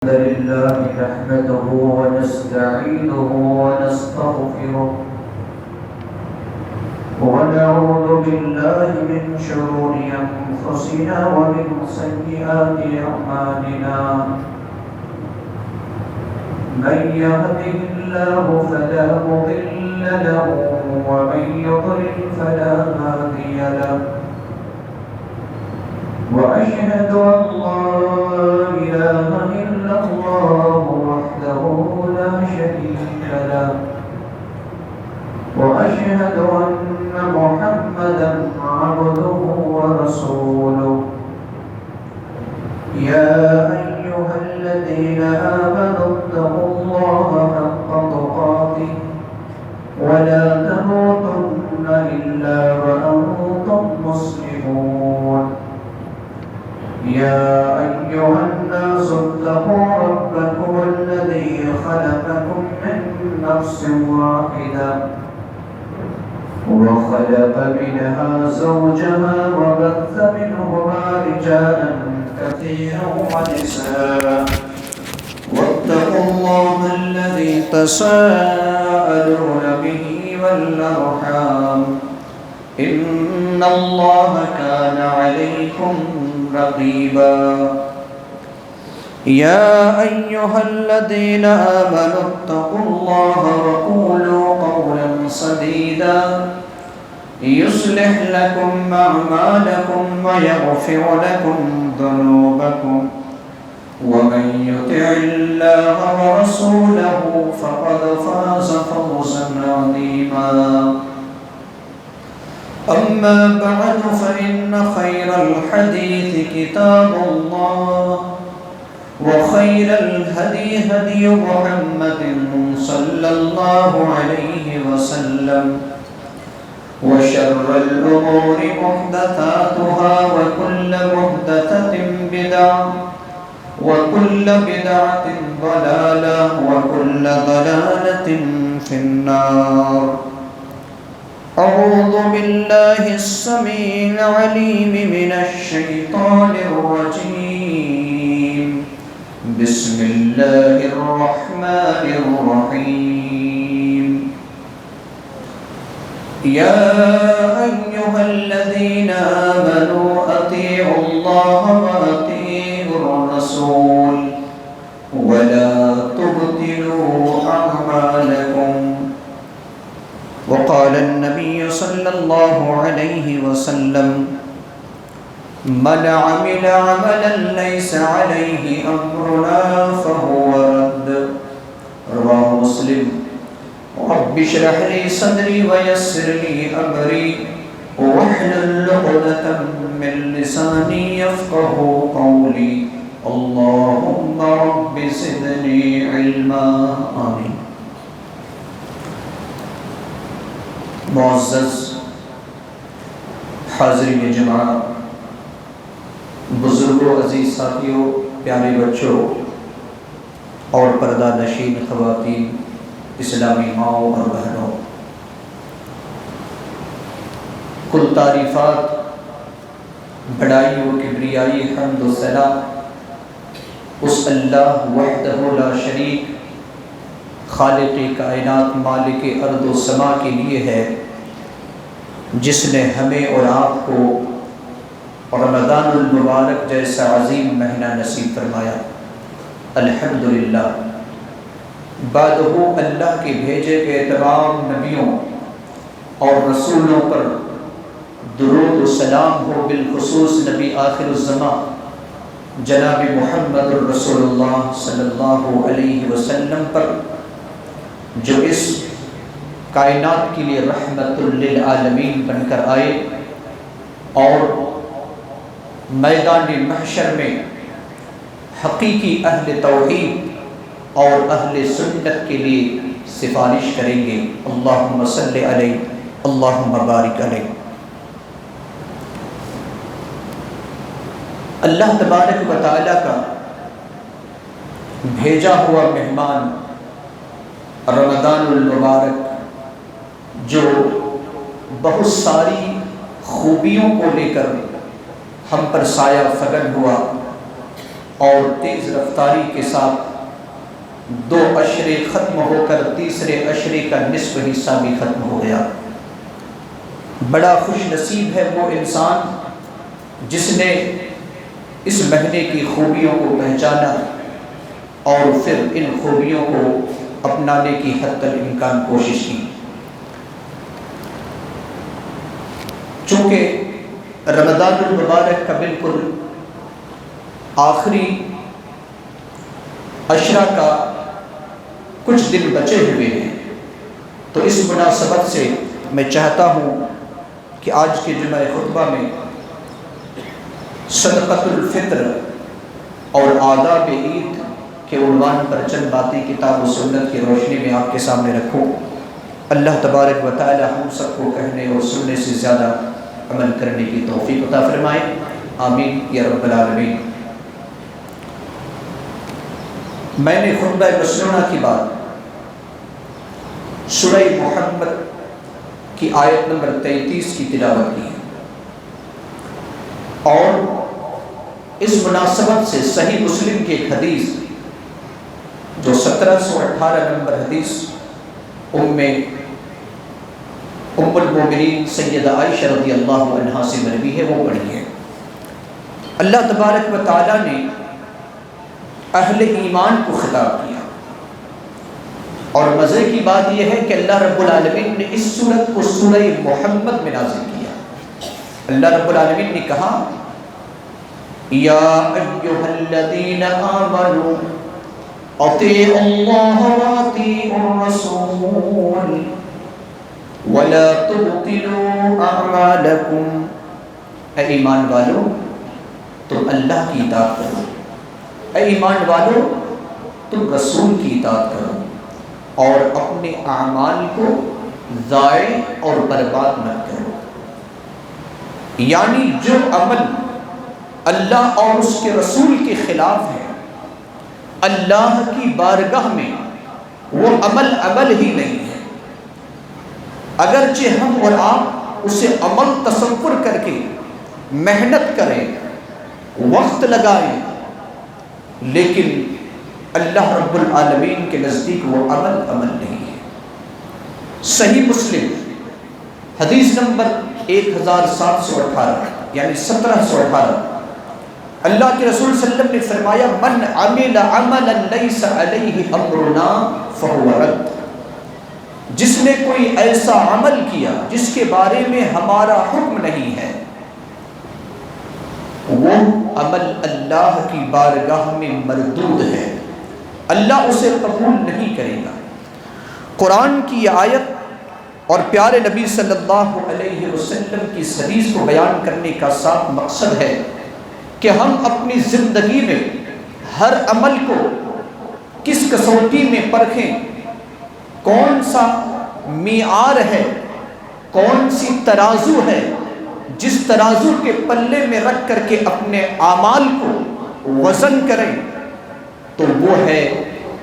الحمد لله نحمده ونستعينه ونستغفره ونعوذ بالله من شرور أنفسنا ومن سيئات أعمالنا من يهده الله فلا مضل له ومن يضلل فلا هادي له وأشهد أن لا إله إلا الله وحده لا شريك له وأشهد أن محمدا عبده ورسوله يا أيها الذين آمنوا اتقوا الله حق تقاته ولا تموتن إلا وأنتم مسلمون يا أيها الناس اتقوا ربكم الذي خلقكم من نفس واحدة وخلق منها زوجها وبث منهما رجالا كثيرا ونساء واتقوا الله الذي تساءلون به والأرحام إن الله كان عليكم رقيبا يا أيها الذين آمنوا اتقوا الله وقولوا قولا سديدا يصلح لكم أعمالكم ويغفر لكم ذنوبكم ومن يطع الله ورسوله فقد فاز فوزا عظيما أما بعد فإن خير الحديث كتاب الله وخير الهدي هدي محمد صلى الله عليه وسلم وشر الأمور محدثاتها وكل محدثة بدعة وكل بدعة ضلالة وكل ضلالة في النار أعوذ بالله السميع العليم من الشيطان الرجيم بسم الله الرحمن الرحيم يا أيها الذين آمنوا أطيعوا الله وأطيعوا الرسول ولا تبطلوا أعمالكم وقال النبي صلى الله عليه وسلم من عمل عملا ليس عليه أمرنا فهو رد رواه مسلم رب اشرح لي صدري ويسر لي أمري واحلل عقدة من لساني يفقه قولي اللهم رب زدني علما آمين. معزز حاضرین جماعت، بزرگوں، عزیز ساتھیوں، پیارے بچوں اور پردہ نشین خواتین، اسلامی ماؤں اور بہنوں، کل تعریفات، بڑائی و کبریائی، حمد و ثنا اس اللہ وحدہ لا شریک، خالق کائنات، مالک ارض و سما کے لیے ہے، جس نے ہمیں اور آپ کو رمضان المبارک جیسا عظیم مہینہ نصیب فرمایا۔ الحمدللہ، بعدہ اللہ کے بھیجے گئے تمام نبیوں اور رسولوں پر درود و سلام ہو، بالخصوص نبی آخر الزمان جناب محمد رسول اللہ صلی اللہ علیہ وسلم پر، جو اس کائنات کے لیے رحمت للعالمین بن کر آئے اور میدان محشر میں حقیقی اہل توحید اور اہل سنت کے لیے سفارش کریں گے۔ اللہم صلی علیہ، اللہم بارک علیہ۔ اللہ تبارک و تعالی کا بھیجا ہوا مہمان رمضان المبارک، جو بہت ساری خوبیوں کو لے کر ہم پر سایہ فگن ہوا، اور تیز رفتاری کے ساتھ 2 عشرے ختم ہو کر تیسرے عشرے کا نصف حصہ بھی ختم ہو گیا۔ بڑا خوش نصیب ہے وہ انسان جس نے اس مہینے کی خوبیوں کو پہچانا اور پھر ان خوبیوں کو اپنانے کی حد الامکان کوشش کی۔ چونکہ رمضان المبارک کا بالکل آخری عشرہ کا کچھ دن بچے ہوئے ہیں، تو اس مناسبت سے میں چاہتا ہوں کہ آج کے جمعہ خطبہ میں صدقۃ الفطر اور آداب عید کے عنوان پر چند باتیں کتاب و سنت کی روشنی میں آپ کے سامنے رکھوں۔ اللہ تبارک و تعالی ہم سب کو کہنے اور سننے سے زیادہ عمل کرنے کی توفیق عطا فرمائے، آمین یا رب العالمین۔ میں نے خطبہ مسنونہ کی بات سورہ محمد کی آیت نمبر 33 کی تلاوت کی اور اس مناسبت سے صحیح مسلم کی ایک حدیث جو 1718 نمبر حدیث ام المومنین سیدہ عائشہ رضی اللہ عنہا سے مروی ہے وہ پڑھی ہے۔ اللہ تبارک و تعالی نے اہل ایمان کو خطاب کیا، اور مزے کی بات یہ ہے کہ اللہ رب العالمین نے اس سورت کو سورہ محمد میں نازل کیا۔ اللہ رب العالمین نے کہا یا ایھا الذین آمنوا اطیعوا اللہ واطیعوا الرسول ولا تبطلوا اعمالکم، اے ایمان والو تم اللہ کی اطاعت کرو، اے ایمان والو تم رسول کی اطاعت کرو اور اپنے اعمال کو ضائع اور برباد مت کرو۔ یعنی جو عمل اللہ اور اس کے رسول کے خلاف ہے، اللہ کی بارگاہ میں وہ عمل ہی نہیں ہے۔ اگرچہ ہم اور آپ اسے عمل تصور کر کے محنت کریں، وقت لگائیں، لیکن اللہ رب العالمین کے نزدیک وہ عمل نہیں ہے۔ صحیح مسلم حدیث نمبر 1718 یعنی 1718، اللہ کے رسول صلی اللہ علیہ وسلم نے فرمایا من عمل عملا لیس علیہ امرنا فہو رد، جس نے کوئی ایسا عمل کیا جس کے بارے میں ہمارا حکم نہیں ہے، وہ عمل اللہ کی بارگاہ میں مردود ہے، اللہ اسے قبول نہیں کرے گا۔ قرآن کی یہ آیت اور پیارے نبی صلی اللہ علیہ وسلم کی اس حدیث کو بیان کرنے کا صاف مقصد ہے کہ ہم اپنی زندگی میں ہر عمل کو کس کسوٹی میں پرکھیں، کون سا معیار ہے، کون سی ترازو ہے، جس ترازو کے پلے میں رکھ کر کے اپنے اعمال کو وزن کریں تو وہ ہے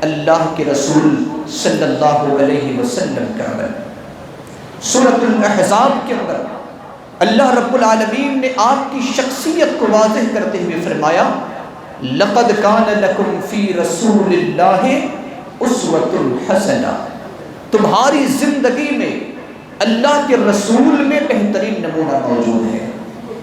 اللہ کے رسول صلی اللہ علیہ وسلم کا عمل۔ سورۃ الاحزاب کے اندر اللہ رب العالمین نے آپ کی شخصیت کو واضح کرتے ہوئے فرمایا لقد کان لکم فی رسول اللہ اسوۃ حسنہ، تمہاری زندگی میں اللہ کے رسول میں بہترین نمونہ موجود ہے۔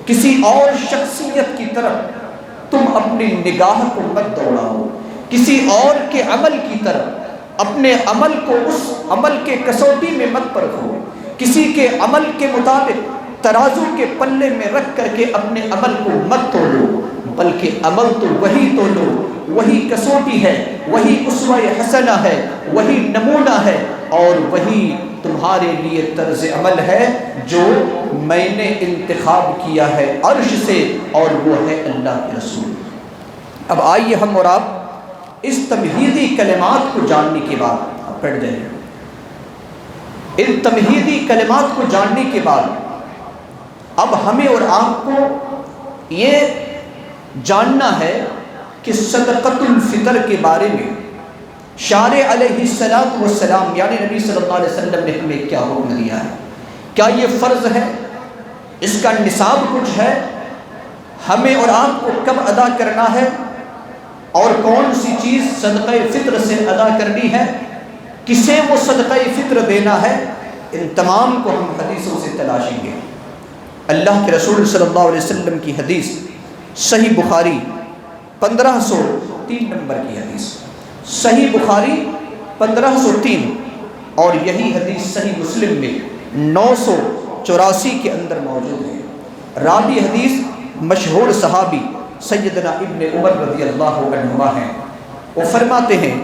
کسی اور شخصیت کی طرف تم اپنی نگاہ کو مت دوڑاؤ، کسی اور کے عمل کی طرف اپنے عمل کو اس عمل کے کسوٹی میں مت پرکھو، کسی کے عمل کے مطابق ترازو کے پلے میں رکھ کر کے اپنے عمل کو مت تولو، بلکہ عمل تو وہی تولو، وہی کسوٹی ہے، وہی اسوہ حسنہ ہے، وہی نمونہ ہے، اور وہی تمہارے لیے طرز عمل ہے جو میں نے انتخاب کیا ہے عرش سے، اور وہ ہے اللہ کے رسول۔ اب آئیے ہم اور آپ اس تمہیدی کلمات کو جاننے کے بعد آپ پڑھ جائیں، ان تمہیدی کلمات کو جاننے کے بعد اب ہمیں اور آپ کو یہ جاننا ہے کہ صدقۃ الفطر کے بارے میں شارع علیہ السلام یعنی نبی صلی اللہ علیہ وسلم نے ہمیں کیا حکم دیا ہے، کیا یہ فرض ہے، اس کا نصاب کچھ ہے، ہمیں اور آپ کو کب ادا کرنا ہے، اور کون سی چیز صدقہ فطر سے ادا کرنی ہے، کسے وہ صدقہ فطر دینا ہے، ان تمام کو ہم حدیثوں سے تلاشیں گے۔ اللہ کے رسول صلی اللہ علیہ وسلم کی حدیث صحیح بخاری 1503 نمبر کی حدیث، صحیح بخاری 1503، اور یہی حدیث صحیح مسلم میں 984 کے اندر موجود ہے۔ راوی حدیث مشہور صحابی سیدنا ابن عمر رضی اللہ عنہما ہیں۔ وہ فرماتے ہیں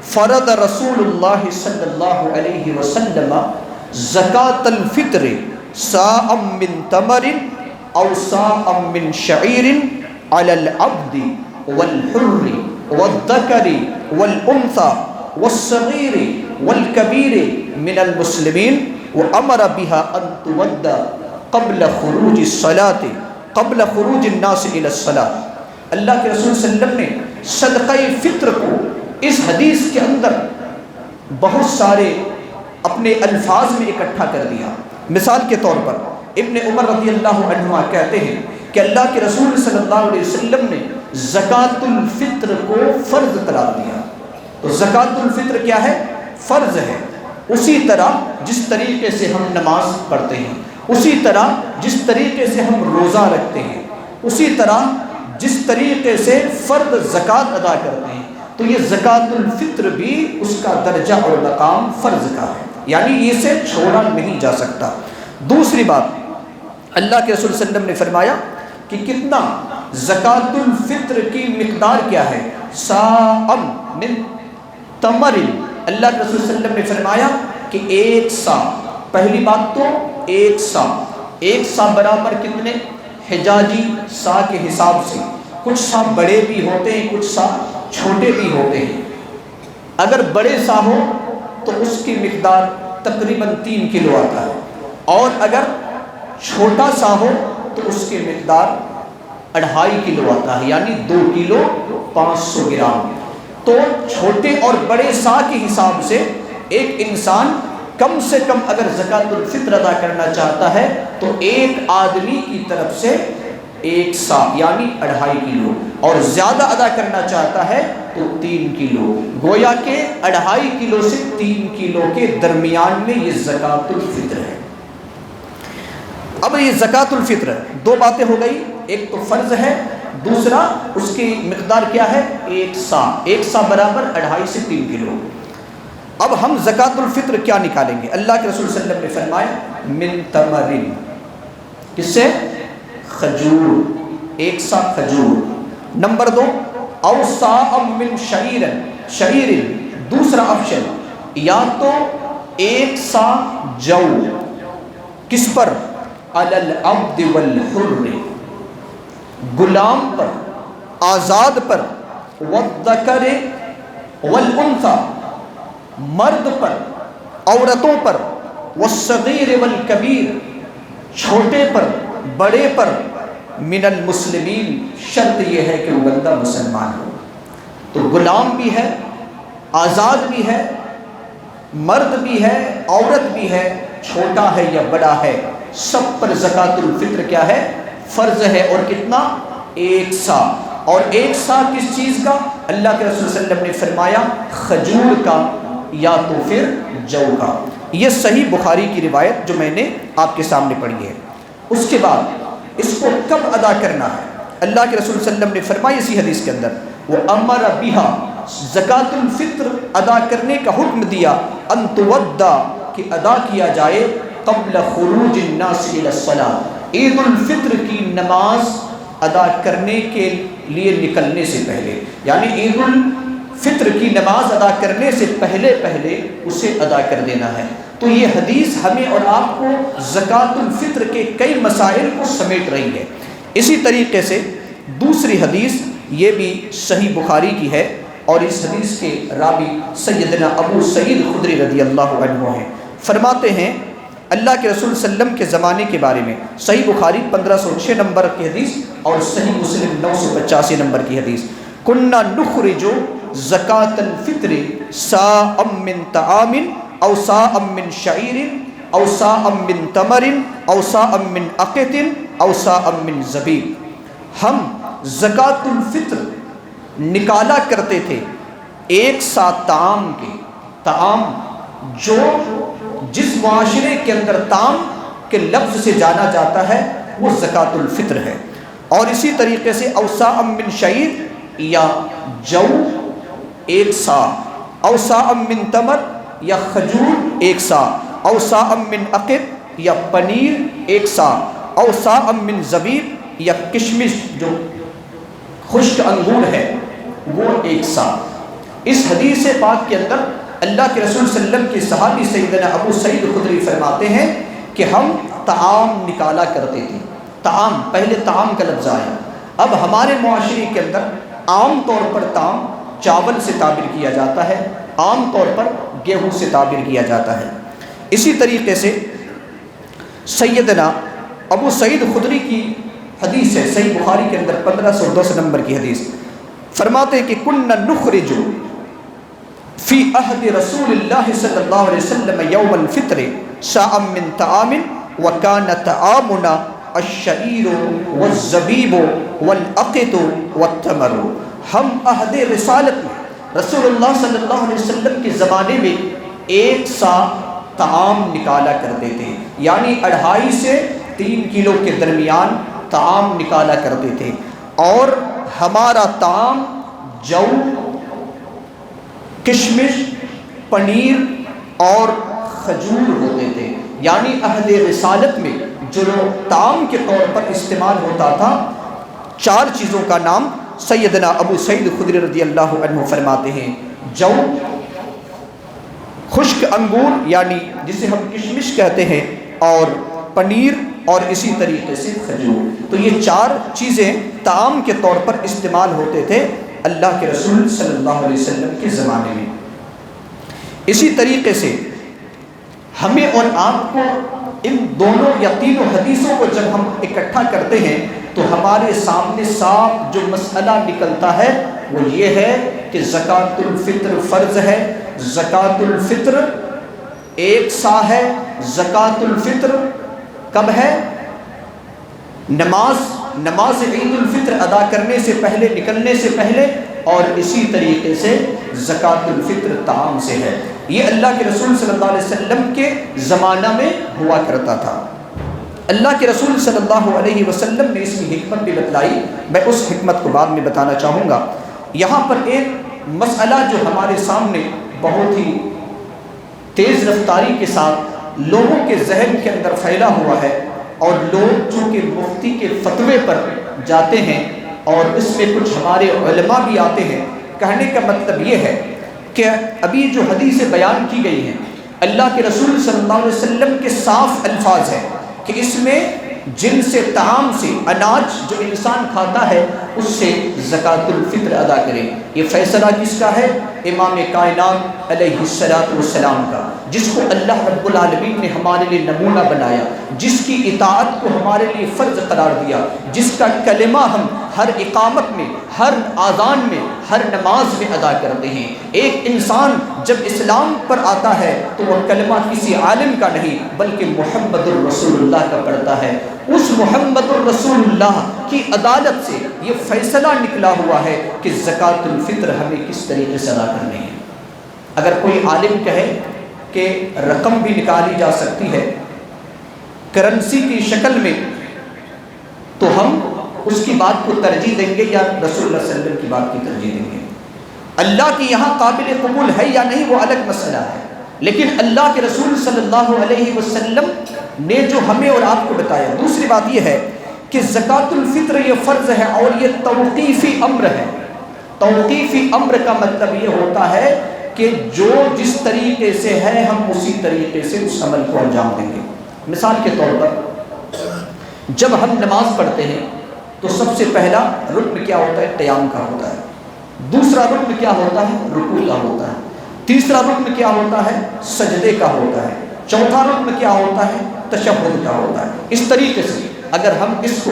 فرض رسول اللہ صلی اللہ علیہ وسلم زکاة الفطر صاعا من تمر او صاعا من شعیر علی العبد والحر والذکر والانثى والصغیر والکبیر من المسلمین وامر بها ان تودى قبل خروج الصلاة قبل خروج الناس الى الصلاة۔ اللہ کے رسول صلی اللہ علیہ وسلم نے صدقہ فطر کو اس حدیث کے اندر بہت سارے اپنے الفاظ میں اکٹھا کر دیا۔ مثال کے طور پر ابن عمر رضی اللہ عنہما کہتے ہیں کہ اللہ کے رسول صلی اللہ علیہ وسلم نے زکوٰۃ الفطر کو فرض قرار دیا۔ تو زکوٰۃ الفطر کیا ہے؟ فرض ہے۔ اسی طرح جس طریقے سے ہم نماز پڑھتے ہیں، اسی طرح جس طریقے سے ہم روزہ رکھتے ہیں، اسی طرح جس طریقے سے فرض زکوٰۃ ادا کرتے ہیں، تو یہ زکوٰۃ الفطر بھی اس کا درجہ اور مقام فرض کا ہے، یعنی اسے چھوڑا نہیں جا سکتا۔ دوسری بات، اللہ کے رسول صلی اللہ علیہ وسلم نے فرمایا کہ کتنا زکوٰۃ الفطر کی مقدار کیا ہے؟ صاع من تمر۔ اللہ کے رسول صلی اللہ علیہ وسلم نے فرمایا کہ 1 صاع۔ پہلی بات تو 1 صاع، 1 صاع برابر کتنے؟ حجاجی صاع کے حساب سے کچھ صاع بڑے بھی ہوتے ہیں، کچھ صاع چھوٹے بھی ہوتے ہیں۔ اگر بڑے صاع ہو تو اس کی مقدار تقریباً 3 کلو آتا ہے، اور اگر چھوٹا صاع ہو تو اس کی مقدار 2.5 کلو آتا ہے، یعنی 2 کلو 500 گرام۔ تو چھوٹے اور بڑے صاع کے حساب سے ایک انسان کم سے کم اگر زکوٰۃ الفطر ادا کرنا چاہتا ہے تو ایک آدمی کی طرف سے 1 صاع یعنی 2.5 کلو، اور زیادہ ادا کرنا چاہتا ہے تو 3 کلو۔ گویا کہ 2.5 کلو سے 3 کلو کے درمیان میں یہ زکوٰۃ الفطر ہے۔ اب یہ زکوٰۃ الفطر 2 باتیں ہو گئی، ایک تو فرض ہے، دوسرا اس کی مقدار کیا ہے؟ 1 صاع۔ 1 صاع برابر 2.5 سے 3 کلو۔ اب ہم زکوٰۃ الفطر کیا نکالیں گے؟ اللہ کے رسول صلی اللہ علیہ وسلم نے فرمایا من تمر، کس سے؟ کھجور، 1 صاع کھجور۔ نمبر 2 او صاع من شعیر، شعیر دوسرا آپشن، یا تو 1 صاع جو، کس پر؟ علی العبد والحر، غلام پر، آزاد پر، والذکر والانثی، مرد پر، عورتوں پر، والصغیر والکبیر، چھوٹے پر، بڑے پر، من المسلمین، شرط یہ ہے کہ وہ بندہ مسلمان ہو۔ تو غلام بھی ہے، آزاد بھی ہے، مرد بھی ہے، عورت بھی ہے، چھوٹا ہے یا بڑا ہے، سب پر زکوٰۃ الفطر کیا ہے؟ فرض ہے۔ اور کتنا؟ 1 صاع۔ اور 1 صاع کس چیز کا؟ اللہ کے رسول صلی اللہ علیہ وسلم نے فرمایا کھجور کا یا تو پھر جو کا۔ یہ صحیح بخاری کی روایت جو میں نے آپ کے سامنے پڑھی ہے۔ اس کے بعد اس کو کب ادا کرنا ہے؟ اللہ کے رسول صلی اللہ علیہ وسلم نے فرمایا اسی حدیث کے اندر وَأَمَرَ بِهَا، زکوٰۃ الفطر ادا کرنے کا حکم دیا، ان تودّا، کہ ادا کیا جائے، قبل خروج الناس الى الصلاۃ، عید الفطر کی نماز ادا کرنے کے لیے نکلنے سے پہلے، یعنی عید الفطر کی نماز ادا کرنے سے پہلے اسے ادا کر دینا ہے۔ تو یہ حدیث ہمیں اور آپ کو زکوٰۃ الفطر کے کئی مسائل کو سمیٹ رہی ہے۔ اسی طریقے سے دوسری حدیث یہ بھی صحیح بخاری کی ہے، اور اس حدیث کے راوی سیدنا ابو سعید خدری رضی اللہ عنہ ہیں۔ فرماتے ہیں اللہ کے رسول صلی اللہ علیہ وسلم کے زمانے کے بارے میں، صحیح بخاری 1506 نمبر کی حدیث اور صحیح مسلم 985 نمبر کی حدیث، کنا نخرج زکاۃ الفطر صاعا من طعام او صاعا من شعیر او صاعا من تمر او صاعا من عقط او صاعا من زبیب۔ ہم زکاۃ الفطر نکالا کرتے تھے ایک سا طعام کے. طعام جو جس معاشرے کے اندر طعام کے لفظ سے جانا جاتا ہے وہ زکوٰۃ الفطر ہے. اور اسی طریقے سے اوساء من شعیر یا جو ایک سا، اوساء من تمر یا کھجور ایک سا، اوساء من عقد یا پنیر ایک سا، اوساء من زبیب یا کشمش جو خشک انگور ہے وہ ایک سا. اس حدیث پاک کے اندر اللہ کے رسول صلی اللہ علیہ وسلم کے صحابی سیدنا ابو سعید خدری فرماتے ہیں کہ ہم طعام نکالا کرتے تھے. طعام، پہلے طعام کا لفظ آیا. اب ہمارے معاشرے کے اندر عام طور پر طعام چاول سے تعبیر کیا جاتا ہے، عام طور پر گیہوں سے تعبیر کیا جاتا ہے. اسی طریقے سے سیدنا ابو سعید خدری کی حدیث ہے صحیح بخاری کے اندر 1510 نمبر کی حدیث، فرماتے ہیں کہ کنا نخرج فی عہد رسول اللہ صلی اللہ علیہ وسلم یوم الفطر ساعا من طعام وکان طعامنا الشعیر والزبیب والعقد والتمر. ہم عہد رسالت میں رسول اللہ صلی اللہ علیہ وسلم کے زمانے میں ایک سا طعام نکالا کرتے تھے، یعنی 2.5 سے 3 کلو کے درمیان طعام نکالا کرتے تھے. اور ہمارا طعام جو، کشمش، پنیر اور کھجور ہوتے تھے. یعنی عہد رسالت میں جو طعام کے طور پر استعمال ہوتا تھا 4 چیزوں کا نام سیدنا ابو سعید خدری رضی اللہ عنہ فرماتے ہیں. جو، خشک انگور یعنی جسے ہم کشمش کہتے ہیں، اور پنیر، اور اسی طریقے سے کھجور. تو یہ 4 چیزیں طعام کے طور پر استعمال ہوتے تھے اللہ کے رسول صلی اللہ علیہ وسلم کے زمانے میں. اسی طریقے سے ہمیں اور آپ کو ان دونوں یا تینوں حدیثوں کو جب ہم اکٹھا کرتے ہیں تو ہمارے سامنے صاف جو مسئلہ نکلتا ہے وہ یہ ہے کہ زکوٰۃ الفطر فرض ہے، زکوٰۃ الفطر ایک سا ہے. زکوٰۃ الفطر کب ہے؟ نماز عید الفطر ادا کرنے سے پہلے، نکلنے سے پہلے. اور اسی طریقے سے زکوٰۃ الفطر طعام سے ہے. یہ اللہ کے رسول صلی اللہ علیہ وسلم کے زمانہ میں ہوا کرتا تھا. اللہ کے رسول صلی اللہ علیہ وسلم نے اس کی حکمت بھی بتلائی، میں اس حکمت کو بعد میں بتانا چاہوں گا. یہاں پر ایک مسئلہ جو ہمارے سامنے بہت ہی تیز رفتاری کے ساتھ لوگوں کے ذہن کے اندر پھیلا ہوا ہے، اور لوگ چونکہ مفتی کے فتوے پر جاتے ہیں اور اس میں کچھ ہمارے علماء بھی آتے ہیں. کہنے کا مطلب یہ ہے کہ ابھی جو حدیثیں بیان کی گئی ہیں اللہ کے رسول صلی اللہ علیہ وسلم کے صاف الفاظ ہیں کہ اس میں جن سے طعام سے، اناج جو انسان کھاتا ہے اس سے زکوٰۃ الفطر ادا کرے. یہ فیصلہ کس کا ہے؟ امام کائنات علیہ السلام کا، جس کو اللہ رب العالمین نے ہمارے لیے نمونہ بنایا، جس کی اطاعت کو ہمارے لیے فرض قرار دیا، جس کا کلمہ ہم ہر اقامت میں، ہر آذان میں، ہر نماز میں ادا کرتے ہیں. ایک انسان جب اسلام پر آتا ہے تو وہ کلمہ کسی عالم کا نہیں بلکہ محمد الرسول اللہ کا پڑھتا ہے. اس محمد الرسول اللہ کی عدالت سے یہ فیصلہ نکلا ہوا ہے کہ زکوٰۃ الفطر ہمیں کس طریقے سے ادا کرنی ہے. اگر کوئی عالم کہے کہ رقم بھی نکالی جا سکتی ہے کرنسی کی شکل میں تو ہم اس کی بات کو ترجیح دیں گے یا رسول اللہ صلی اللہ علیہ وسلم کی بات کی ترجیح دیں گے. اللہ کی یہاں قابل قبول ہے یا نہیں وہ الگ مسئلہ ہے، لیکن اللہ کے رسول صلی اللہ علیہ وسلم نے جو ہمیں اور آپ کو بتایا. دوسری بات یہ ہے کہ زکوٰۃ الفطر یہ فرض ہے اور یہ توقیفی امر ہے. توقیفی امر کا مطلب یہ ہوتا ہے کہ جو جس طریقے سے ہے ہم اسی طریقے سے اس عمل کو انجام دیں گے. مثال کے طور پر جب ہم نماز پڑھتے ہیں تو سب سے پہلا رکن کیا ہوتا ہے؟ قیام کا ہوتا ہے. دوسرا رکن کیا ہوتا ہے؟ رکوع کا ہوتا ہے. تیسرا رکن کیا ہوتا ہے؟ سجدے کا ہوتا ہے. چوتھا رکن کیا ہوتا ہے؟ تشہد کا ہوتا ہے. اس طریقے سے اگر ہم اس کو،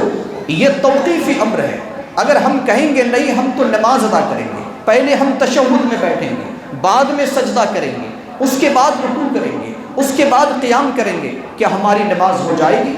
یہ توقیفی امر ہے، اگر ہم کہیں گے نہیں ہم تو نماز ادا کریں گے، پہلے ہم تشہد میں بیٹھیں گے، بعد میں سجدہ کریں گے، اس کے بعد رکوع کریں گے، اس کے بعد قیام کریں گے، کیا ہماری نماز ہو جائے گی؟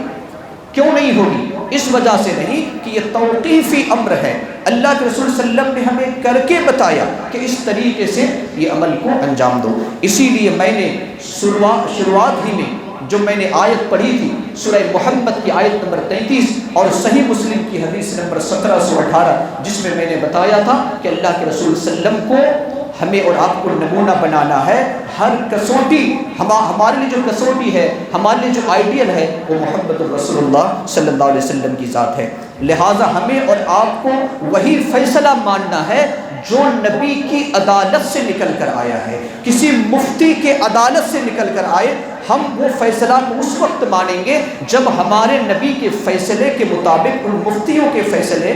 کیوں نہیں ہوگی؟ اس وجہ سے نہیں کہ یہ توقیفی امر ہے، اللہ کے رسول صلی اللہ علیہ وسلم نے ہمیں کر کے بتایا کہ اس طریقے سے یہ عمل کو انجام دو۔ اسی لیے میں نے شروعات ہی میں جو میں نے آیت پڑھی تھی سورہ محمد کی آیت نمبر 33 اور صحیح مسلم کی حدیث نمبر 1718، جس میں نے بتایا تھا کہ اللہ کے رسول صلی اللہ علیہ وسلم کو ہمیں اور آپ کو نمونہ بنانا ہے۔ ہر کسوٹی ہمارے لیے جو کسوٹی ہے، ہمارے لیے جو آئیڈیل ہے، وہ محمد رسول اللہ صلی اللہ علیہ وسلم کی ذات ہے۔ لہٰذا ہمیں اور آپ کو وہی فیصلہ ماننا ہے جو نبی کی عدالت سے نکل کر آیا ہے۔ کسی مفتی کے عدالت سے نکل کر آئے، ہم وہ فیصلہ کو اس وقت مانیں گے جب ہمارے نبی کے فیصلے کے مطابق ان مفتیوں کے فیصلے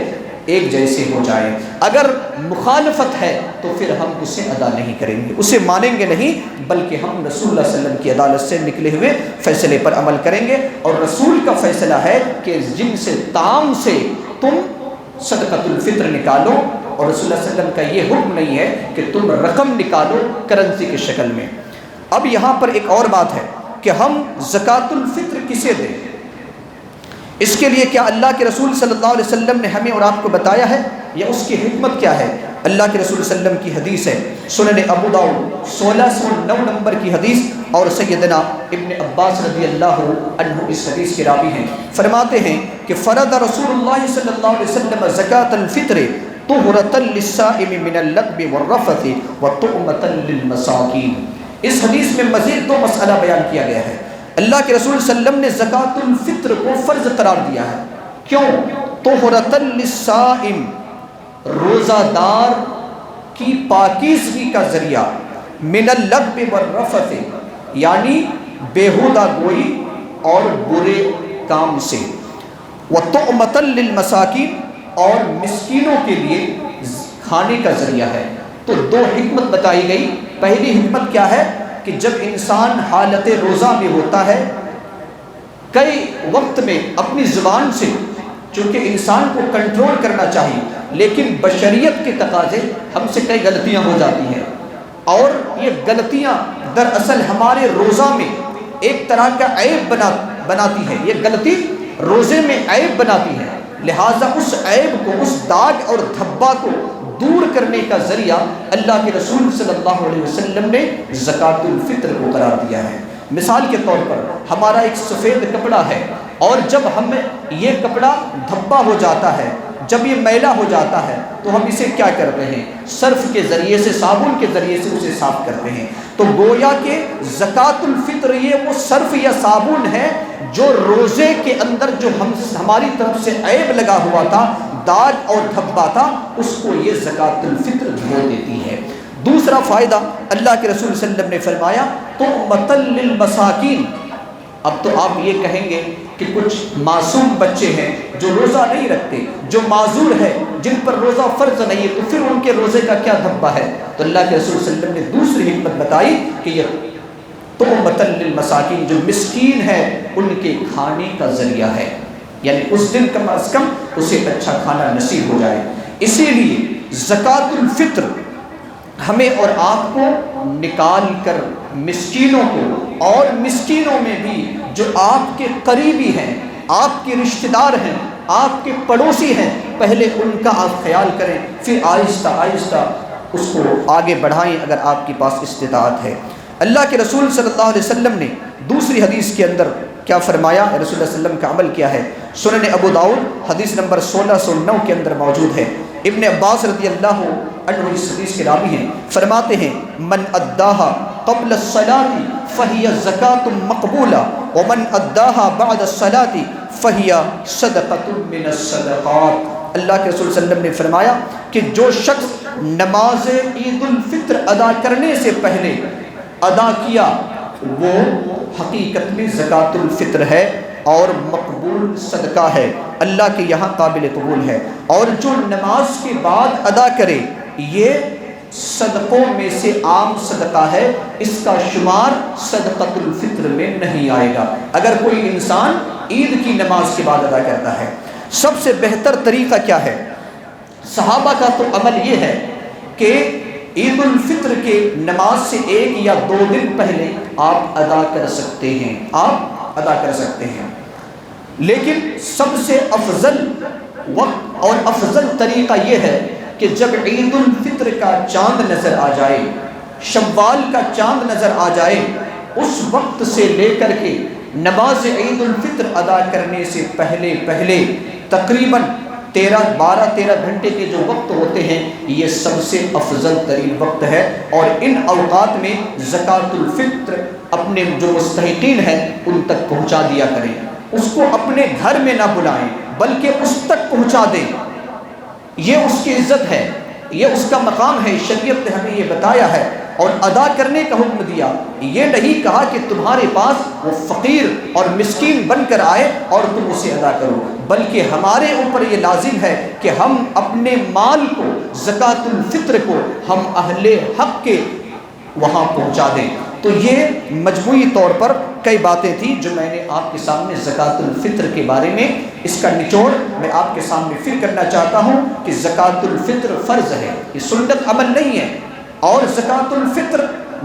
ایک جیسے ہو جائے۔ اگر مخالفت ہے تو پھر ہم اسے ادا نہیں کریں گے، اسے مانیں گے نہیں، بلکہ ہم رسول اللہ صلی اللہ علیہ وسلم کی عدالت سے نکلے ہوئے فیصلے پر عمل کریں گے۔ اور رسول کا فیصلہ ہے کہ جن سے طعام سے تم صدقۃ الفطر نکالو، اور رسول اللہ صلی اللہ علیہ وسلم کا یہ حکم نہیں ہے کہ تم رقم نکالو کرنسی کی شکل میں۔ اب یہاں پر ایک اور بات ہے کہ ہم زکوٰۃ الفطر کسے دیں؟ اس کے لیے کیا اللہ کے رسول صلی اللہ علیہ وسلم نے ہمیں اور آپ کو بتایا ہے، یا اس کی حکمت کیا ہے؟ اللہ کے رسول صلی اللہ علیہ وسلم کی حدیث ہے، سنن ابو داؤد 1609 نمبر کی حدیث، اور سیدنا ابن عباس رضی اللہ عنہ اس حدیث کے راوی ہیں، فرماتے ہیں کہ فرض رسول اللہ صلی اللہ علیہ وسلم زکوٰۃ الفطر طہرۃ للصائم من اللغو والرفث وطعمۃ للمساکین۔ اس حدیث میں مزید دو مسئلہ بیان کیا گیا ہے۔ اللہ کے رسول صلی اللہ علیہ وسلم نے زکوٰۃ الفطر کو فرض قرار دیا ہے، کیوں؟ طہرۃ للصائم، روزہ دار کی پاکیزگی کا ذریعہ، من اللغو والرفث، یعنی بیہودہ گوئی اور برے کام سے، وطعمۃ للمساکین، اور مسکینوں کے لیے کھانے کا ذریعہ ہے۔ تو دو حکمت بتائی گئی۔ پہلی حکمت کیا ہے کہ جب انسان حالت روزہ میں ہوتا ہے، کئی وقت میں اپنی زبان سے، چونکہ انسان کو کنٹرول کرنا چاہیے، لیکن بشریت کے تقاضے ہم سے کئی غلطیاں ہو جاتی ہیں، اور یہ غلطیاں دراصل ہمارے روزہ میں ایک طرح کا عیب بناتی ہے۔ یہ غلطی روزے میں عیب بناتی ہے، لہٰذا اس عیب کو، اس داغ اور دھبا کو دور کرنے کا ذریعہ اللہ کے رسول صلی اللہ علیہ وسلم نے زکوٰۃ الفطر کو قرار دیا ہے۔ مثال کے طور پر ہمارا ایک سفید کپڑا ہے، اور جب ہمیں یہ کپڑا دھبا ہو جاتا ہے، جب یہ میلا ہو جاتا ہے، تو ہم اسے کیا کرتے ہیں؟ صرف کے ذریعے سے، صابن کے ذریعے سے اسے صاف کرتے ہیں۔ تو گویا کہ زکوٰۃ الفطر یہ وہ صرف یا صابن ہے جو روزے کے اندر جو ہماری طرف سے عیب لگا ہوا تھا، داغ اور دھبا تھا، اس کو یہ زکوٰۃ الفطر دھو دیتی ہے۔ دوسرا فائدہ اللہ کے رسول صلی اللہ علیہ وسلم نے فرمایا طعمۃ للمساکین۔ اب تو آپ یہ کہیں گے کہ کچھ معصوم بچے ہیں جو روزہ نہیں رکھتے، جو معذور ہے، جن پر روزہ فرض نہیں ہے، تو پھر ان کے روزے کا کیا دھبا ہے؟ تو اللہ کے رسول صلی اللہ علیہ وسلم نے دوسری حکمت بتائی کہ یہ طعمۃ للمساکین، جو مسکین ہے ان کے کھانے کا ذریعہ ہے، یعنی اس دن کم از کم اسے اچھا کھانا نصیب ہو جائے۔ اسی لیے زکوٰۃ الفطر ہمیں اور آپ کو نکال کر مسکینوں کو، اور مسکینوں میں بھی جو آپ کے قریبی ہیں، آپ کے رشتہ دار ہیں، آپ کے پڑوسی ہیں، پہلے ان کا آپ خیال کریں، پھر آہستہ آہستہ اس کو آگے بڑھائیں اگر آپ کے پاس استطاعت ہے۔ اللہ کے رسول صلی اللہ علیہ وسلم نے دوسری حدیث کے اندر کیا فرمایا؟ رسول اللہ صلی اللہ علیہ وسلم کا عمل کیا ہے؟ سنن ابو داؤد حدیث نمبر 1609 کے اندر موجود ہے۔ ابن عباس رضی اللہ عنہ اس حدیث کے راوی ہیں، فرماتے ہیں من اداها قبل الصلاة فهي زکاة مقبولہ ومن اداها بعد الصلاة فهي صدقة من الصدقات۔ اللہ کے رسول صلی اللہ علیہ وسلم نے فرمایا کہ جو شخص نماز عید الفطر ادا کرنے سے پہلے ادا کیا، وہ حقیقت میں زکوٰۃ الفطر ہے اور مقبول صدقہ ہے، اللہ کے یہاں قابل قبول ہے۔ اور جو نماز کے بعد ادا کرے، یہ صدقوں میں سے عام صدقہ ہے، اس کا شمار صدقۃ الفطر میں نہیں آئے گا اگر کوئی انسان عید کی نماز کے بعد ادا کرتا ہے۔ سب سے بہتر طریقہ کیا ہے؟ صحابہ کا تو عمل یہ ہے کہ عید الفطر کے نماز سے 1 یا 2 دن پہلے آپ ادا کر سکتے ہیں، آپ ادا کر سکتے ہیں۔ لیکن سب سے افضل وقت اور افضل طریقہ یہ ہے کہ جب عید الفطر کا چاند نظر آ جائے، شوال کا چاند نظر آ جائے، اس وقت سے لے کر کے نماز عید الفطر ادا کرنے سے پہلے تقریباً 12-13 گھنٹے کے جو وقت ہوتے ہیں، یہ سب سے افضل ترین وقت ہے۔ اور ان اوقات میں زکوٰۃ الفطر اپنے جو مستحقین ہیں ان تک پہنچا دیا کریں، اس کو اپنے گھر میں نہ بلائیں بلکہ اس تک پہنچا دیں۔ یہ اس کی عزت ہے، یہ اس کا مقام ہے، شریعت نے ہمیں یہ بتایا ہے اور ادا کرنے کا حکم دیا۔ یہ نہیں کہا کہ تمہارے پاس وہ فقیر اور مسکین بن کر آئے اور تم اسے ادا کرو، بلکہ ہمارے اوپر یہ لازم ہے کہ ہم اپنے مال کو، زکوٰۃ الفطر کو ہم اہل حق کے وہاں پہنچا دیں۔ تو یہ مجموعی طور پر کئی باتیں تھیں جو میں نے آپ کے سامنے زکوٰۃ الفطر کے بارے میں، اس کا نچوڑ میں آپ کے سامنے فکر کرنا چاہتا ہوں کہ زکوٰۃ الفطر فرض ہے، یہ سنت عمل نہیں ہے، اور زکوٰۃ الفطر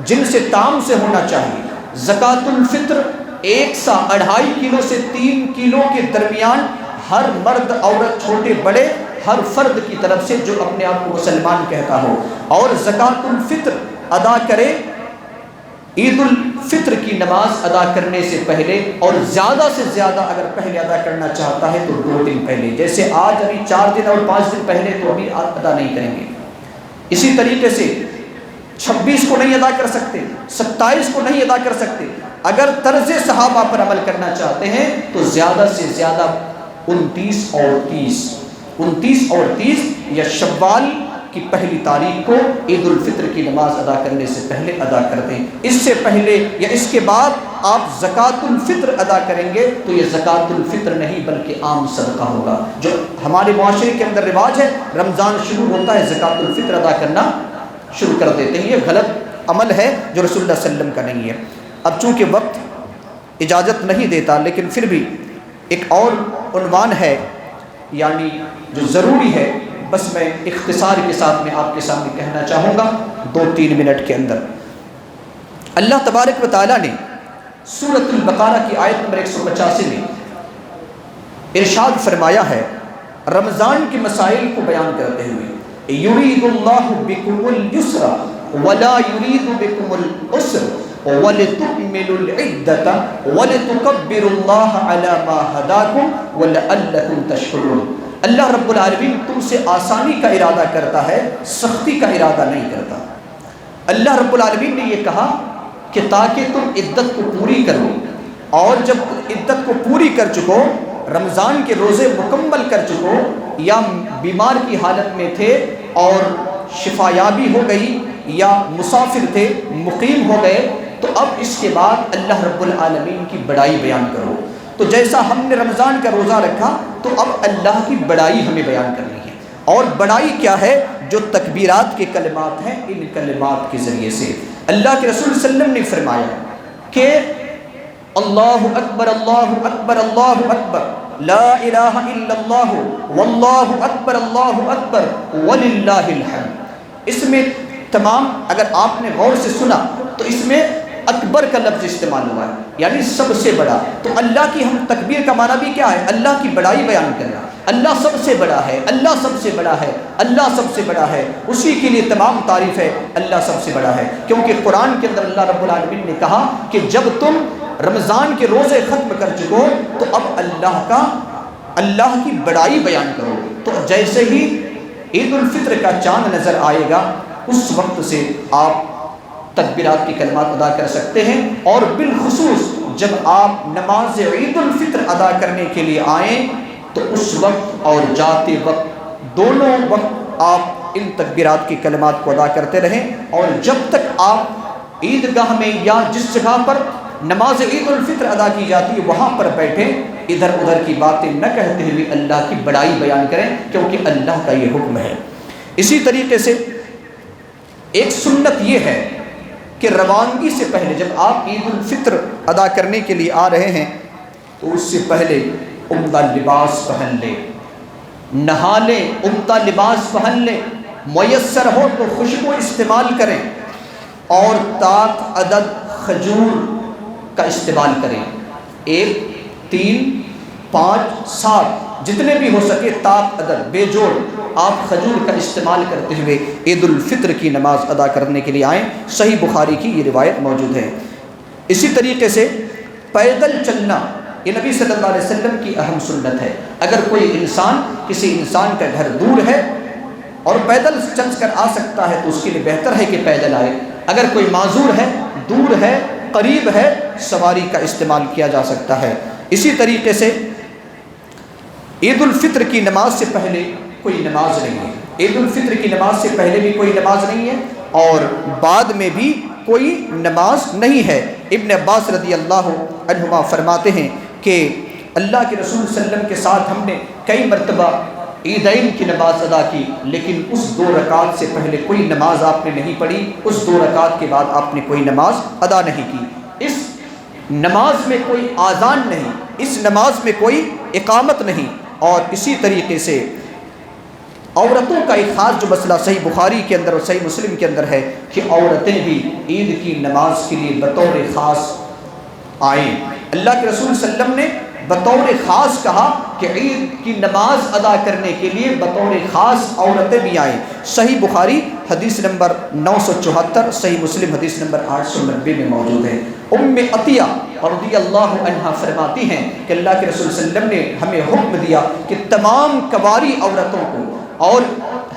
جن سے تام سے ہونا چاہیے۔ زکوٰۃ الفطر 2.5 کلو سے 3 کلو کے درمیان ہر مرد عورت چھوٹے بڑے ہر فرد کی طرف سے جو اپنے آپ کو مسلمان کہتا ہو، اور زکوٰۃ الفطر ادا کرے عید الفطر کی نماز ادا کرنے سے پہلے، اور زیادہ سے زیادہ اگر پہلے ادا کرنا چاہتا ہے تو 2 دن پہلے، جیسے آج ابھی 4 دن اور 5 دن پہلے تو ابھی ادا نہیں کریں گے۔ اسی طریقے سے 26 کو نہیں ادا کر سکتے، 27 کو نہیں ادا کر سکتے۔ اگر طرز صحابہ پر عمل کرنا چاہتے ہیں تو زیادہ سے زیادہ 29 اور 30 یا شوال کی پہلی تاریخ کو عید الفطر کی نماز ادا کرنے سے پہلے ادا کر دیں۔ اس سے پہلے یا اس کے بعد آپ زکوٰۃ الفطر ادا کریں گے تو یہ زکوٰۃ الفطر نہیں بلکہ عام صدقہ ہوگا۔ جو ہمارے معاشرے کے اندر رواج ہے، رمضان شروع ہوتا ہے زکوٰۃ الفطر ادا کرنا شروع کر دیتے ہیں، یہ غلط عمل ہے جو رسول اللہ صلی اللہ علیہ وسلم کا نہیں ہے۔ اب چونکہ وقت اجازت نہیں دیتا، لیکن پھر بھی ایک اور عنوان ہے یعنی جو ضروری ہے، بس میں اختصار کے ساتھ میں آپ کے سامنے کہنا چاہوں گا 2-3 منٹ کے اندر۔ اللہ تبارک و تعالیٰ نے سورۃ البقرہ کی آیت نمبر 185 میں ارشاد فرمایا ہے، رمضان کے مسائل کو بیان کرتے ہوئے، یرید اللہ بکم الیسر ولا یرید بکم العسر وَلِتُكْمِلُوا الْعِدَّةَ وَلِتُكَبِّرُوا اللَّهَ عَلَى مَا هَدَاكُمْ وَلَعَلَّكُمْ تَشْكُرُونَ۔ اللہ رب العالمین تم سے آسانی کا ارادہ کرتا ہے، سختی کا ارادہ نہیں کرتا۔ اللہ رب العالمین نے یہ کہا کہ تاکہ تم عدت کو پوری کرو، اور جب عدت کو پوری کر چکو، رمضان کے روزے مکمل کر چکو، یا بیمار کی حالت میں تھے اور شفا یابی ہو گئی، یا مسافر تھے مقیم ہو گئے، تو اب اس کے بعد اللہ رب العالمین کی بڑائی بیان کرو۔ تو جیسا ہم نے رمضان کا روزہ رکھا تو اب اللہ کی بڑائی ہمیں بیان کرنی ہے، اور بڑائی کیا ہے؟ جو تکبیرات کے کلمات ہیں، ان کلمات کے ذریعے سے اللہ کے رسول صلی اللہ علیہ وسلم نے فرمایا کہ اللہ اکبر اللہ اکبر اللہ اکبر لا الہ الا اللہ واللہ اکبر وللہ الحمد۔ اس میں تمام اگر آپ نے غور سے سنا تو اس میں اکبر کا لفظ استعمال ہوا ہے، یعنی سب سے بڑا۔ تو اللہ کی ہم تکبیر کا معنی بھی کیا ہے؟ اللہ کی بڑائی بیان کرنا۔ اللہ سب سے بڑا ہے، اللہ سب سے بڑا ہے، اللہ سب سے بڑا ہے، اسی کے لیے تمام تعریف ہے، اللہ سب سے بڑا ہے۔ کیونکہ قرآن کے اندر اللہ رب العالمین نے کہا کہ جب تم رمضان کے روزے ختم کر چکو تو اب اللہ کی بڑائی بیان کرو۔ تو جیسے ہی عید الفطر کا چاند نظر آئے گا اس وقت سے آپ تکبیرات کی کلمات ادا کر سکتے ہیں، اور بالخصوص جب آپ نماز عید الفطر ادا کرنے کے لیے آئیں تو اس وقت اور جاتے وقت دونوں وقت آپ ان تکبیرات کی کلمات کو ادا کرتے رہیں، اور جب تک آپ عیدگاہ میں یا جس جگہ پر نماز عید الفطر ادا کی جاتی ہے وہاں پر بیٹھیں، ادھر ادھر کی باتیں نہ کہتے ہوئے اللہ کی بڑائی بیان کریں، کیونکہ اللہ کا یہ حکم ہے۔ اسی طریقے سے ایک سنت یہ ہے کہ روانگی سے پہلے جب آپ عید الفطر ادا کرنے کے لیے آ رہے ہیں تو اس سے پہلے عمدہ لباس پہن لیں، نہا لیں، عمدہ لباس پہن لیں، میسر ہو تو خوشبو استعمال کریں، اور طاق عدد کھجور کا استعمال کریں، 1 3 5 7 جتنے بھی ہو سکے طاق عدد بے جوڑ آپ کھجور کا استعمال کرتے ہوئے عید الفطر کی نماز ادا کرنے کے لیے آئیں۔ صحیح بخاری کی یہ روایت موجود ہے۔ اسی طریقے سے پیدل چلنا یہ نبی صلی اللہ علیہ وسلم کی اہم سنت ہے۔ اگر کوئی انسان کسی انسان کا گھر دور ہے اور پیدل چل کر آ سکتا ہے تو اس کے لیے بہتر ہے کہ پیدل آئے۔ اگر کوئی معذور ہے، دور ہے، قریب ہے، سواری کا استعمال کیا جا سکتا ہے۔ اسی طریقے سے عید الفطر کی نماز سے پہلے کوئی نماز نہیں ہے۔ عید الفطر کی نماز سے پہلے بھی کوئی نماز نہیں ہے اور بعد میں بھی کوئی نماز نہیں ہے۔ ابن عباس رضی اللہ عنہما فرماتے ہیں کہ اللہ کے رسول صلی اللہ علیہ وسلم کے ساتھ ہم نے کئی مرتبہ عیدین کی نماز ادا کی، لیکن اس 2 رکعت سے پہلے کوئی نماز آپ نے نہیں پڑھی، اس 2 رکعت کے بعد آپ نے کوئی نماز ادا نہیں کی۔ اس نماز میں کوئی آذان نہیں، اس نماز میں کوئی اقامت نہیں۔ اور اسی طریقے سے عورتوں کا ایک خاص جو مسئلہ صحیح بخاری کے اندر اور صحیح مسلم کے اندر ہے کہ عورتیں بھی عید کی نماز کے لیے بطور خاص آئیں۔ اللہ کے رسول صلی اللہ علیہ وسلم نے بطور خاص کہا کہ عید کی نماز ادا کرنے کے لیے بطور خاص عورتیں بھی آئیں۔ صحیح بخاری حدیث نمبر 974، صحیح مسلم حدیث نمبر 890 میں موجود ہے۔ ام عطیہ رضی اللہ عنہا فرماتی ہیں کہ اللہ کے رسول صلی اللہ علیہ وسلم نے ہمیں حکم دیا کہ تمام کنواری عورتوں کو اور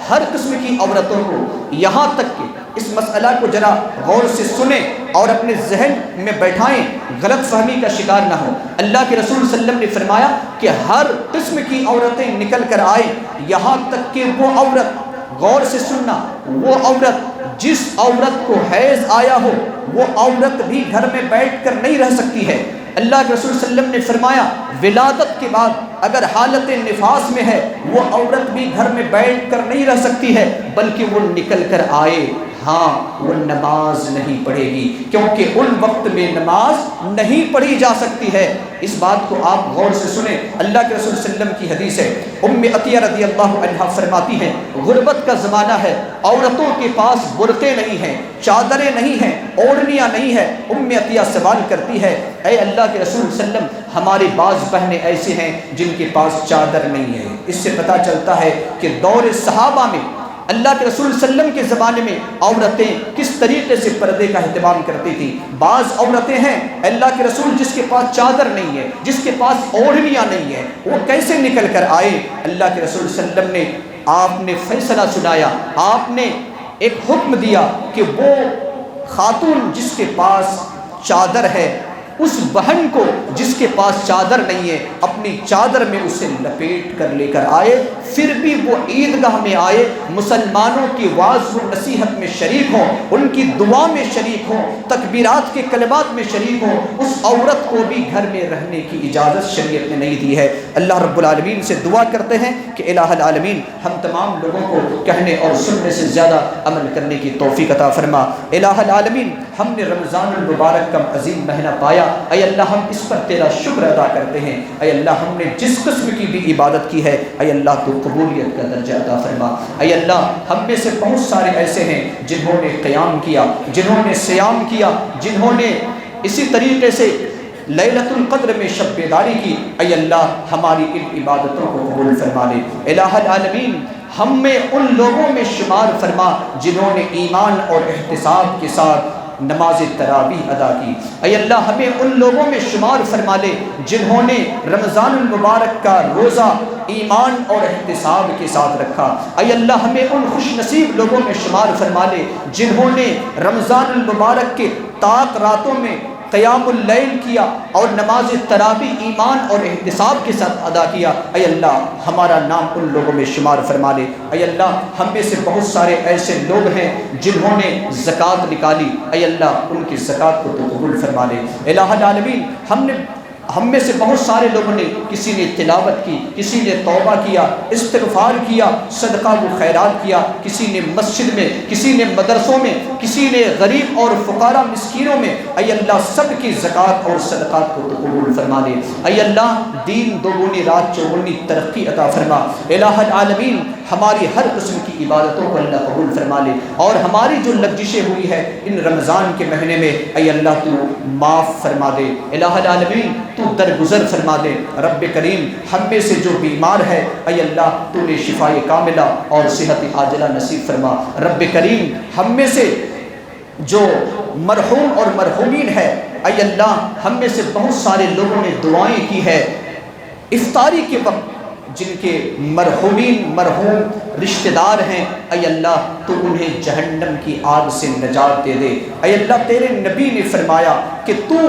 ہر قسم کی عورتوں کو، یہاں تک کہ اس مسئلہ کو ذرا غور سے سنیں اور اپنے ذہن میں بیٹھائیں، غلط فہمی کا شکار نہ ہو۔ اللہ کے رسول صلی اللہ علیہ وسلم نے فرمایا کہ ہر قسم کی عورتیں نکل کر آئیں، یہاں تک کہ وہ عورت، غور سے سننا، وہ عورت جس عورت کو حیض آیا ہو وہ عورت بھی گھر میں بیٹھ کر نہیں رہ سکتی ہے۔ اللہ کے رسول صلی اللہ علیہ وسلم نے فرمایا ولادت کے بعد اگر حالت نفاس میں ہے وہ عورت بھی گھر میں بیٹھ کر نہیں رہ سکتی ہے، بلکہ وہ نکل کر آئے، ہاں وہ نماز نہیں پڑھے گی، کیونکہ ان وقت میں نماز نہیں پڑھی جا سکتی ہے۔ اس بات کو آپ غور سے سنیں۔ اللہ کے رسول صلی اللہ علیہ وسلم کی حدیث ہے، ام عطیہ رضی اللہ عنہا فرماتی ہیں غربت کا زمانہ ہے، عورتوں کے پاس برقعے نہیں ہیں، چادریں نہیں ہیں، اوڑھنیاں نہیں ہیں۔ ام عطیہ سوال کرتی ہے اے اللہ کے رسول صلی اللہ علیہ وسلم، ہمارے بعض بہنیں ایسے ہیں جن کے پاس چادر نہیں ہے۔ اس سے پتہ چلتا ہے کہ دور صحابہ میں اللہ کے رسول صلی اللہ علیہ وسلم کے زمانے میں عورتیں کس طریقے سے پردے کا اہتمام کرتی تھی۔ بعض عورتیں ہیں اللہ کے رسول جس کے پاس چادر نہیں ہے، جس کے پاس اوڑھنیاں نہیں ہے، وہ کیسے نکل کر آئے؟ اللہ کے رسول صلی اللہ علیہ وسلم نے آپ نے فیصلہ سنایا، آپ نے ایک حکم دیا کہ وہ خاتون جس کے پاس چادر ہے اس بہن کو جس کے پاس چادر نہیں ہے اپنی چادر میں اسے لپیٹ کر لے کر آئے، پھر بھی وہ عیدگاہ میں آئے، مسلمانوں کی واعظ و نصیحت میں شریک ہوں، ان کی دعا میں شریک ہوں، تکبیرات کے کلمات میں شریک ہوں۔ اس عورت کو بھی گھر میں رہنے کی اجازت شریعت نے نہیں دی ہے۔ اللہ رب العالمین سے دعا کرتے ہیں کہ الہ العالمین ہم تمام لوگوں کو کہنے اور سننے سے زیادہ عمل کرنے کی توفیق عطا فرما۔ الہ العالمین ہم نے رمضان المبارک کا عظیم مہینہ پایا، اے اللہ ہم اس پر تیرا شکر ادا کرتے ہیں۔ اے اللہ ہم نے جس قسم کی بھی عبادت کی ہے اے اللہ تو قبولیت کا درجہ عطا فرما۔ اے اللہ ہم میں سے بہت سارے ایسے ہیں جنہوں نے قیام کیا، جنہوں نے صیام کیا، جنہوں نے اسی طریقے سے لیلۃ القدر میں شب بیداری کی۔ اے اللہ ہماری ان عبادتوں کو قبول فرما لے۔ الہ العالمین ہم میں ان لوگوں میں شمار فرما جنہوں نے ایمان اور احتساب کے ساتھ نماز تراویح ادا کی۔ اے اللہ ہمیں ان لوگوں میں شمار فرما لے جنہوں نے رمضان المبارک کا روزہ ایمان اور احتساب کے ساتھ رکھا۔ اے اللہ ہمیں ان خوش نصیب لوگوں میں شمار فرما لے جنہوں نے رمضان المبارک کے طاق راتوں میں قیام اللیل کیا اور نماز تراویح ایمان اور احتساب کے ساتھ ادا کیا۔ اے اللہ ہمارا نام ان لوگوں میں شمار فرما لے۔ اے اللہ ہم میں سے بہت سارے ایسے لوگ ہیں جنہوں نے زکوٰۃ نکالی، اے اللہ ان کی زکوٰۃ کو تو قبول فرما لے۔ الہ العالمین ہم میں سے بہت سارے لوگوں نے، کسی نے تلاوت کی، کسی نے توبہ کیا، استغفار کیا، صدقہ و خیرات کیا، کسی نے مسجد میں، کسی نے مدرسوں میں، کسی نے غریب اور فقراء مسکینوں میں، اے اللہ سب کی زکوٰۃ اور صدقات کو تو قبول فرما لے۔ اے اللہ دین دوگنی رات چوگنی ترقی عطا فرما۔ الہ العالمین ہماری ہر قسم کی عبادتوں کو اللہ قبول فرما لے، اور ہماری جو لغزشیں ہوئی ہے ان رمضان کے مہینے میں اے اللہ تو معاف فرما دے۔ الہ العالمین تو درگزر فرما دے۔ رب کریم ہم میں سے جو بیمار ہے اے اللہ تو نے شفائے کاملہ اور صحت عاجلہ نصیب فرما۔ رب کریم ہم میں سے جو مرحوم اور مرحومین ہے اے اللہ ہم میں سے بہت سارے لوگوں نے دعائیں کی ہے افطاری کے وقت، جن کے مرحوم رشتہ دار ہیں اے اللہ تو انہیں جہنم کی آگ سے نجات دے دے۔ اے اللہ تیرے نبی نے فرمایا کہ تو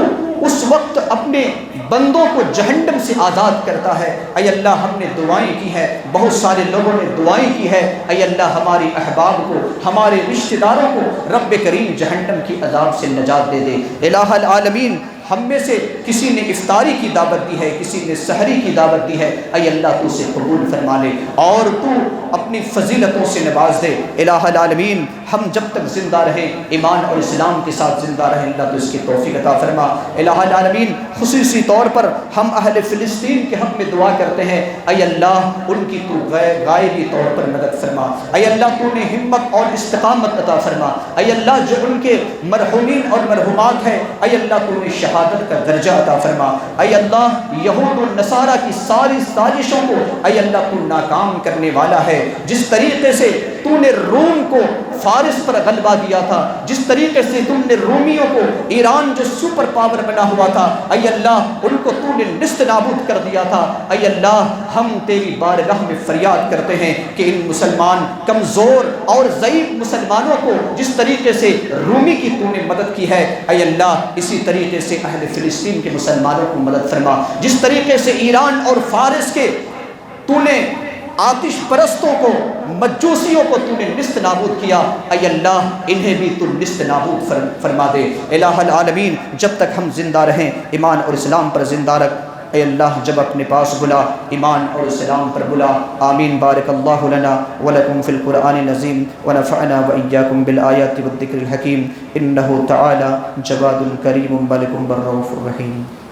اس وقت اپنے بندوں کو جہنم سے آزاد کرتا ہے۔ اے اللہ ہم نے دعائیں کی ہیں، بہت سارے لوگوں نے دعائیں کی ہے اے اللہ ہماری احباب کو، ہمارے رشتہ داروں کو رب کریم جہنم کی عذاب سے نجات دے دے۔ الہ العالمین ہم میں سے کسی نے افطاری کی دعوت دی ہے، کسی نے سحری کی دعوت دی ہے، اے اللہ تو اسے قبول فرما لے اور تو اپنی فضیلتوں سے نواز دے۔ الہ العالمین ہم جب تک زندہ رہیں ایمان اور اسلام کے ساتھ زندہ رہیں اللہ تو اس کی توفیق عطا فرما۔ الہ العالمین خصوصی طور پر ہم اہل فلسطین کے حق میں دعا کرتے ہیں اے اللہ ان کی تو غائبی طور پر مدد فرما۔ اے اللہ تو نے ہمت اور استقامت عطا فرما۔ اے اللہ جو ان کے مرحومین اور مرحومات ہیں اے اللہ تو نے شہادت کا درجہ عطا فرما۔ اے اللہ یہود و نصارہ کی ساری سازشوں کو اے اللہ تو ناکام کرنے والا ہے۔ جس طریقے سے تو نے روم کو فارس پر غلبہ دیا تھا، جس طریقے سے تم نے رومیوں کو ایران جو سپر پاور بنا ہوا تھا اے اللہ ان کو تو نے نست نابود کر دیا تھا، اے اللہ ہم تیری بارگاہ میں فریاد کرتے ہیں کہ ان مسلمان کمزور اور ضعیف مسلمانوں کو جس طریقے سے رومی کی تو نے مدد کی ہے اے اللہ اسی طریقے سے اہل فلسطین کے مسلمانوں کو مدد فرما۔ جس طریقے سے ایران اور فارس کے تو نے آتش پرستوں کو مجوسیوں کو تو نے نست نابود کیا اے اللہ انہیں بھی تو نست نابود فرما دے۔ الہ العالمین جب تک ہم زندہ رہیں ایمان اور اسلام پر زندہ رکھ اے اللہ، جب اپنے پاس بلا ایمان اور اسلام پر بلا۔ آمین۔ بارک اللہ لنا ولکم فی القرآن العظیم ونفعنا وإیاکم بالآیات والذکر الحکیم، انہ تعالی جواد کریم ملک بالرؤوف الرحیم۔